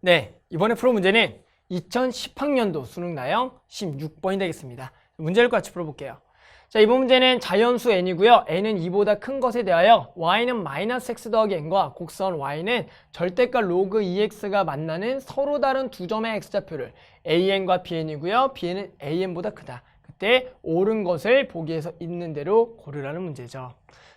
네, 이번에 풀어 문제는 2010학년도 수능 나형 16번이 되겠습니다. 문제를 같이 풀어볼게요. 자, 이번 문제는 자연수 n이고요. n은 2보다 큰 것에 대하여 y는 마이너스 x 더하기 n과 곡선 y는 절대값 로그 2x가 만나는 서로 다른 두 점의 x좌표를 an과 bn이고요. bn은 an보다 크다. 그때 옳은 것을 보기에서 있는 대로 고르라는 문제죠.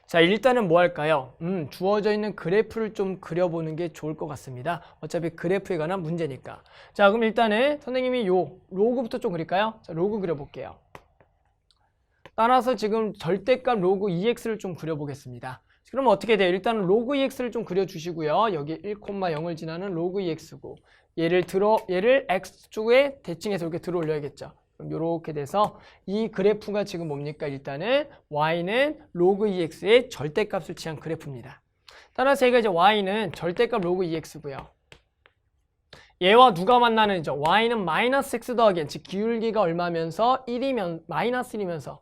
자, 일단은 뭐 할까요? 주어져 있는 그래프를 좀 그려보는 게 좋을 것 같습니다. 어차피 그래프에 관한 문제니까. 자, 그럼 일단은 선생님이 요 로그부터 좀 그릴까요? 자, 로그 그려볼게요. 따라서 지금 절대값 로그 2x를 좀 그려보겠습니다. 그럼 어떻게 돼요? 일단 로그 2x를 좀 그려주시고요. 여기 1,0을 지나는 로그 2x고 얘를 x축에 대칭해서 이렇게 들어 올려야겠죠. 그럼 이렇게 돼서 이 그래프가 지금 뭡니까? 일단은 y는 로그 2x의 절대값을 취한 그래프입니다. 따라서 제가 이제 y는 절대값 로그 2x고요. 얘와 누가 만나는죠? y는 마이너스 x 더하기 n, 즉 기울기가 얼마면서 1이면 마이너스 1이면서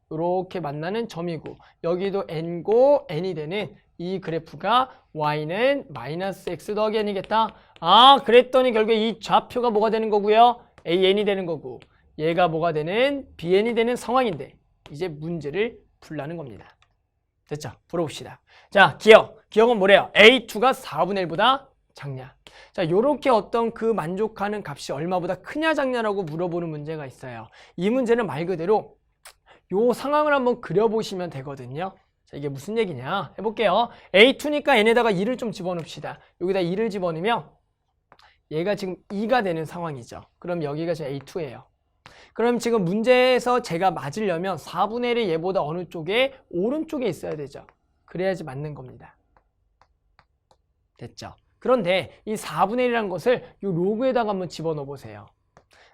이렇게 만나는 점이고 여기도 n고 n이 되는 이 그래프가 y는 마이너스 x 더하기 n이겠다. 아, 그랬더니 결국에 이 좌표가 뭐가 되는 거고요? an이 되는 거고 얘가 뭐가 되는 bn이 되는 상황인데 이제 문제를 풀라는 겁니다. 됐죠? 풀어봅시다. 자, 기억은 뭐래요? a2가 4분의 1보다 작냐. 자, 요렇게 어떤 그 만족하는 값이 얼마보다 크냐 작냐라고 물어보는 문제가 있어요. 이 문제는 말 그대로 요 상황을 한번 그려보시면 되거든요. 자, 이게 무슨 얘기냐 해볼게요. a2니까 n에다가 2를 좀 집어넣읍시다. 여기다 2를 집어넣으면 얘가 지금 2가 되는 상황이죠. 그럼 여기가 지금 a2예요. 그럼 지금 문제에서 제가 맞으려면 4분의 1이 얘보다 어느 쪽에? 오른쪽에 있어야 되죠. 그래야지 맞는 겁니다. 됐죠? 그런데 이 4분의 1이라는 것을 이 로그에다가 한번 집어넣어 보세요.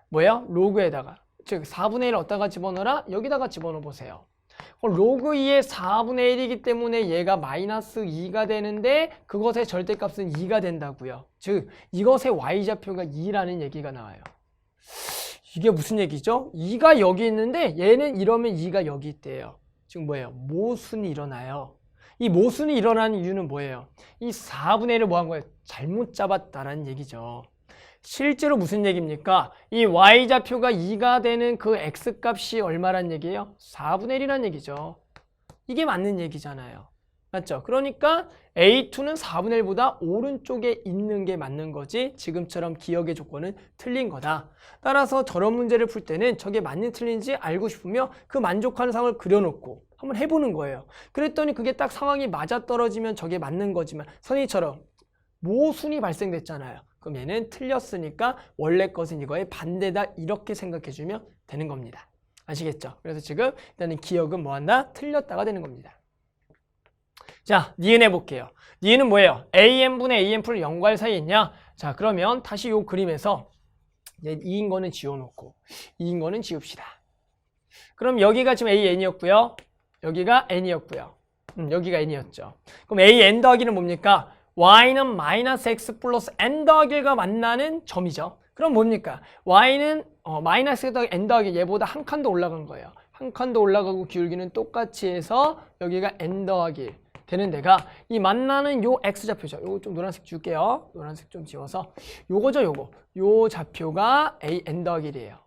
뭐예요? 로그에다가. 즉 4분의 1을 어디다가 집어넣어라? 여기다가 집어넣어 보세요. 로그 2의 4분의 1이기 때문에 얘가 마이너스 2가 되는데 그것의 절대값은 2가 된다고요. 즉 이것의 y좌표가 2라는 얘기가 나와요. 이게 무슨 얘기죠? 2가 여기 있는데 얘는 이러면 2가 여기 있대요. 지금 뭐예요? 모순이 일어나요. 이 모순이 일어나는 이유는 뭐예요? 이 4분의 1을 뭐 한 거예요? 잘못 잡았다라는 얘기죠. 실제로 무슨 얘기입니까? 이 y좌표가 2가 되는 그 x값이 얼마란 얘기예요? 4분의 1이란 얘기죠. 이게 맞는 얘기잖아요. 맞죠? 그러니까 A2는 4분의 1보다 오른쪽에 있는 게 맞는 거지 지금처럼 기억의 조건은 틀린 거다. 따라서 저런 문제를 풀 때는 저게 맞는 틀린지 알고 싶으면 그 만족하는 상황을 그려놓고 한번 해보는 거예요. 그랬더니 그게 딱 상황이 맞아떨어지면 저게 맞는 거지만 선생님처럼 모순이 발생됐잖아요. 그럼 얘는 틀렸으니까 원래 것은 이거의 반대다 이렇게 생각해주면 되는 겁니다. 아시겠죠? 그래서 지금 일단은 기억은 뭐한다? 틀렸다가 되는 겁니다. 자, 니은 해볼게요. 니은은 뭐예요? an분의 an 풀 0과 1 사이에 있냐? 자, 그러면 다시 요 그림에서 2인 거는 지워놓고 2인 거는 지웁시다. 그럼 여기가 지금 an이었고요. 여기가 n이었고요. 여기가 n이었죠. 그럼 an 더하기는 뭡니까? y는 마이너스 x 플러스 n 더하기 1과 만나는 점이죠. 그럼 뭡니까? y는 마이너스 더하기 n 더하기 얘보다 한 칸 더 올라간 거예요. 한 칸 더 올라가고 기울기는 똑같이 해서 여기가 n 더하기 1 되는 데가 이 만나는 요 x좌표죠. 요거 좀 노란색 줄게요. 노란색 좀 지워서 요거죠, 요거. 요 좌표가 n 더하기 1이에요.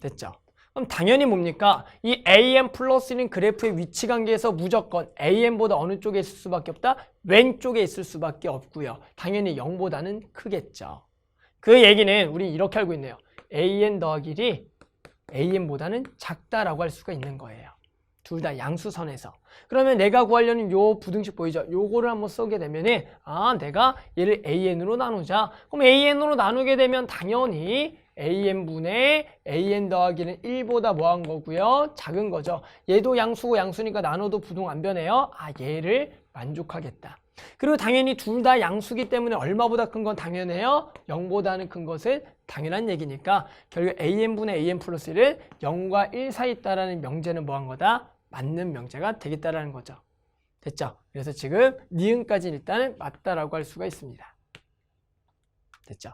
됐죠? 그럼 당연히 뭡니까? 이 an 플러스 1인 그래프의 위치 관계에서 무조건 an보다 어느 쪽에 있을 수밖에 없다? 왼쪽에 있을 수밖에 없고요. 당연히 0보다는 크겠죠. 그 얘기는 우리 이렇게 알고 있네요. an 더하기 1이 an보다는 작다라고 할 수가 있는 거예요. 둘 다 양수선에서. 그러면 내가 구하려는 요 부등식 보이죠? 요거를 한번 쓰게 되면은 내가 얘를 an으로 나누자. 그럼 an으로 나누게 되면 당연히 an분의 an 더하기는 1보다 뭐한 거고요? 작은 거죠. 얘도 양수고 양수니까 나눠도 부동 안 변해요. 얘를 만족하겠다. 그리고 당연히 둘 다 양수기 때문에 얼마보다 큰 건 당연해요? 0보다는 큰 것은 당연한 얘기니까 결국 an분의 an 플러스 1은 0과 1 사이 있다라는 명제는 뭐한 거다? 맞는 명제가 되겠다라는 거죠. 됐죠? 그래서 지금 니은까지는 일단은 맞다라고 할 수가 있습니다. 됐죠?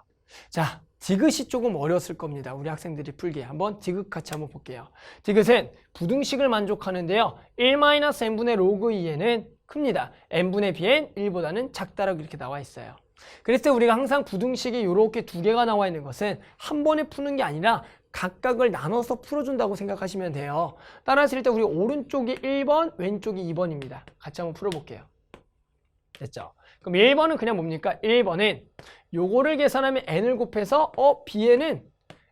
자, 디귿이 조금 어려웠을 겁니다. 우리 학생들이 풀기에. 한번 디귿 같이 한번 볼게요. 디귿은 부등식을 만족하는데요. 1-n분의 로그 2에는 큽니다. n분의 bn 1보다는 작다라고 이렇게 나와 있어요. 그래서 우리가 항상 부등식이 이렇게 두 개가 나와 있는 것은 한 번에 푸는 게 아니라 각각을 나눠서 풀어준다고 생각하시면 돼요. 따라서 일단 우리 오른쪽이 1번, 왼쪽이 2번입니다. 같이 한번 풀어볼게요. 됐죠? 그럼 1번은 그냥 뭡니까? 1번은 요거를 계산하면 n을 곱해서 bn은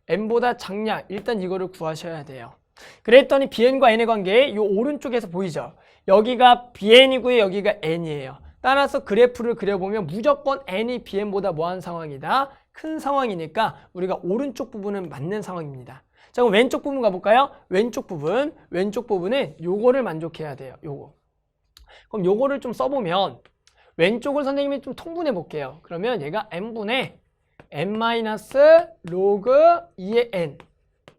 n보다 작냐? 일단 이거를 구하셔야 돼요. 그랬더니 bn과 n의 관계 요 오른쪽에서 보이죠? 여기가 bn이고요. 여기가 n이에요. 따라서 그래프를 그려보면 무조건 n이 bn보다 뭐한 상황이다? 큰 상황이니까 우리가 오른쪽 부분은 맞는 상황입니다. 자, 그럼 왼쪽 부분 가볼까요? 왼쪽 부분은 요거를 만족해야 돼요. 요거. 그럼 요거를 좀 써보면 왼쪽을 선생님이 좀 통분해 볼게요. 그러면 얘가 n분의 n-log 2의 n.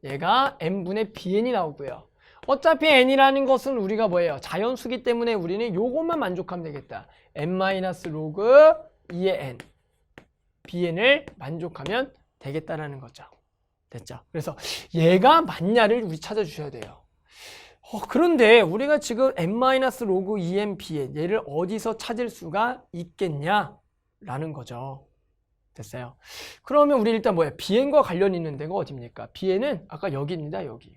얘가 n분의 bn이 나오고요. 어차피 n이라는 것은 우리가 뭐예요? 자연수기 때문에 우리는 요것만 만족하면 되겠다. n-log 2의 n. bn을 만족하면 되겠다라는 거죠. 됐죠? 그래서 얘가 맞냐를 우리 찾아주셔야 돼요. 그런데 우리가 지금 n-log 2n bn 얘를 어디서 찾을 수가 있겠냐라는 거죠. 됐어요? 그러면 우리 일단 뭐야? bn과 관련 있는 데가 어디입니까? bn은 아까 여기입니다. 여기.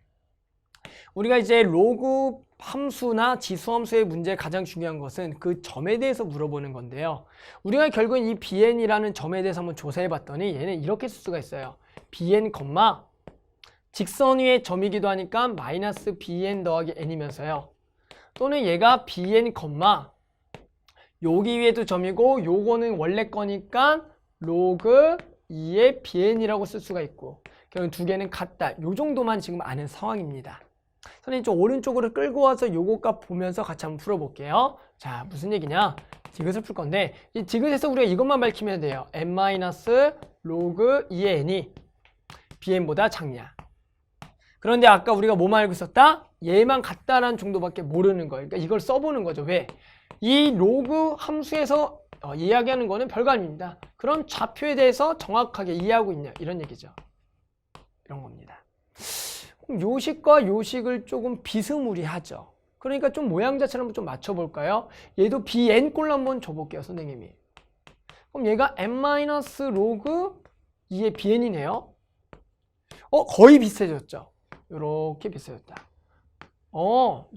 우리가 이제 로그 함수나 지수함수의 문제에 가장 중요한 것은 그 점에 대해서 물어보는 건데요. 우리가 결국 이 bn이라는 점에 대해서 한번 조사해 봤더니 얘는 이렇게 쓸 수가 있어요. bn, 직선 위의 점이기도 하니까 마이너스 bn 더하기 n이면서요. 또는 얘가 bn, 여기 위에도 점이고 요거는 원래 거니까 로그 2의 bn이라고 쓸 수가 있고 결국 두 개는 같다. 요 정도만 지금 아는 상황입니다. 선생님 좀 오른쪽으로 끌고 와서 요거 값 보면서 같이 한번 풀어볼게요. 자, 무슨 얘기냐? 디귿을 풀 건데 이 디귿에서 우리가 이것만 밝히면 돼요. n-log 2의 n이 bn보다 작냐. 그런데 아까 우리가 뭐만 알고 있었다? 얘만 같다라는 정도밖에 모르는 거예요. 그러니까 이걸 써보는 거죠. 왜? 이 로그 함수에서 이야기하는 거는 별거 아닙니다. 그럼 좌표에 대해서 정확하게 이해하고 있냐 이런 얘기죠. 이런 겁니다. 그럼 요식과 요식을 조금 비스무리하죠. 그러니까 좀 모양 자체를 한번 좀 맞춰볼까요? 얘도 bn꼴로 한번 줘볼게요. 선생님이. 그럼 얘가 n-log 2의 bn이네요. 거의 비슷해졌죠. 요렇게 비슷해졌다.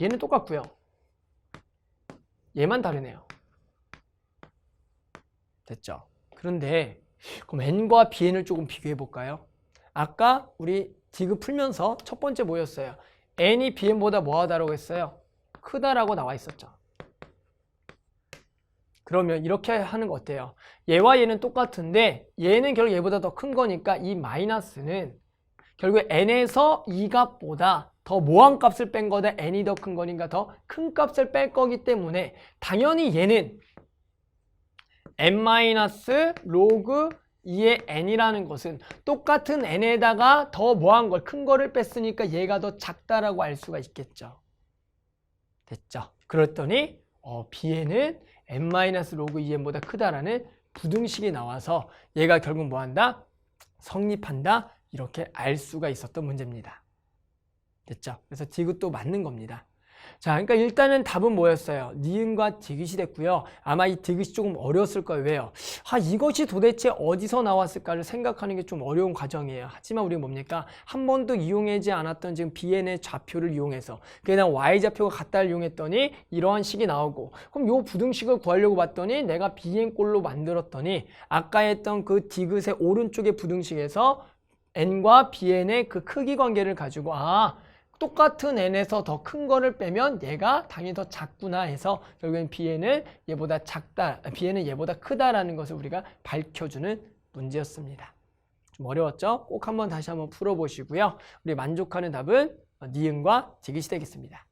얘는 똑같고요. 얘만 다르네요. 됐죠? 그런데 그럼 n과 bn을 조금 비교해 볼까요? 아까 우리 디귿 풀면서 첫 번째 뭐였어요? n이 bn보다 뭐하다라고 했어요? 크다라고 나와 있었죠. 그러면 이렇게 하는 거 어때요? 얘와 얘는 똑같은데 얘는 결국 얘보다 더 큰 거니까 이 마이너스는 결국 n에서 이 값보다 더 뭐한 값을 뺀 거다 n이 더 큰 거니까 더 큰 값을 뺄 거기 때문에 당연히 얘는 n-log 2의 n이라는 것은 똑같은 n에다가 더 뭐한 걸 큰 거를 뺐으니까 얘가 더 작다라고 알 수가 있겠죠. 됐죠? 그랬더니 bn은 n-log 2n보다 크다라는 부등식이 나와서 얘가 결국 뭐한다? 성립한다. 이렇게 알 수가 있었던 문제입니다. 됐죠? 그래서 디귿도 맞는 겁니다. 자, 그러니까 일단은 답은 뭐였어요? 니은과 디귿이 됐고요. 아마 이 디귿이 조금 어려웠을 거예요. 왜요? 이것이 도대체 어디서 나왔을까를 생각하는 게 좀 어려운 과정이에요. 하지만 우리가 뭡니까? 한 번도 이용하지 않았던 지금 bn의 좌표를 이용해서 그냥 y좌표가 같다를 이용했더니 이러한 식이 나오고 그럼 요 부등식을 구하려고 봤더니 내가 bn꼴로 만들었더니 아까 했던 그 디귿의 오른쪽의 부등식에서 n과 bn의 그 크기 관계를 가지고 똑같은 n에서 더 큰 거를 빼면 얘가 당연히 더 작구나 해서 결국엔 bn은 얘보다 작다, bn은 얘보다 크다라는 것을 우리가 밝혀주는 문제였습니다. 좀 어려웠죠? 꼭 한번 다시 한번 풀어보시고요. 우리 만족하는 답은 니은과 디귿이 되겠습니다.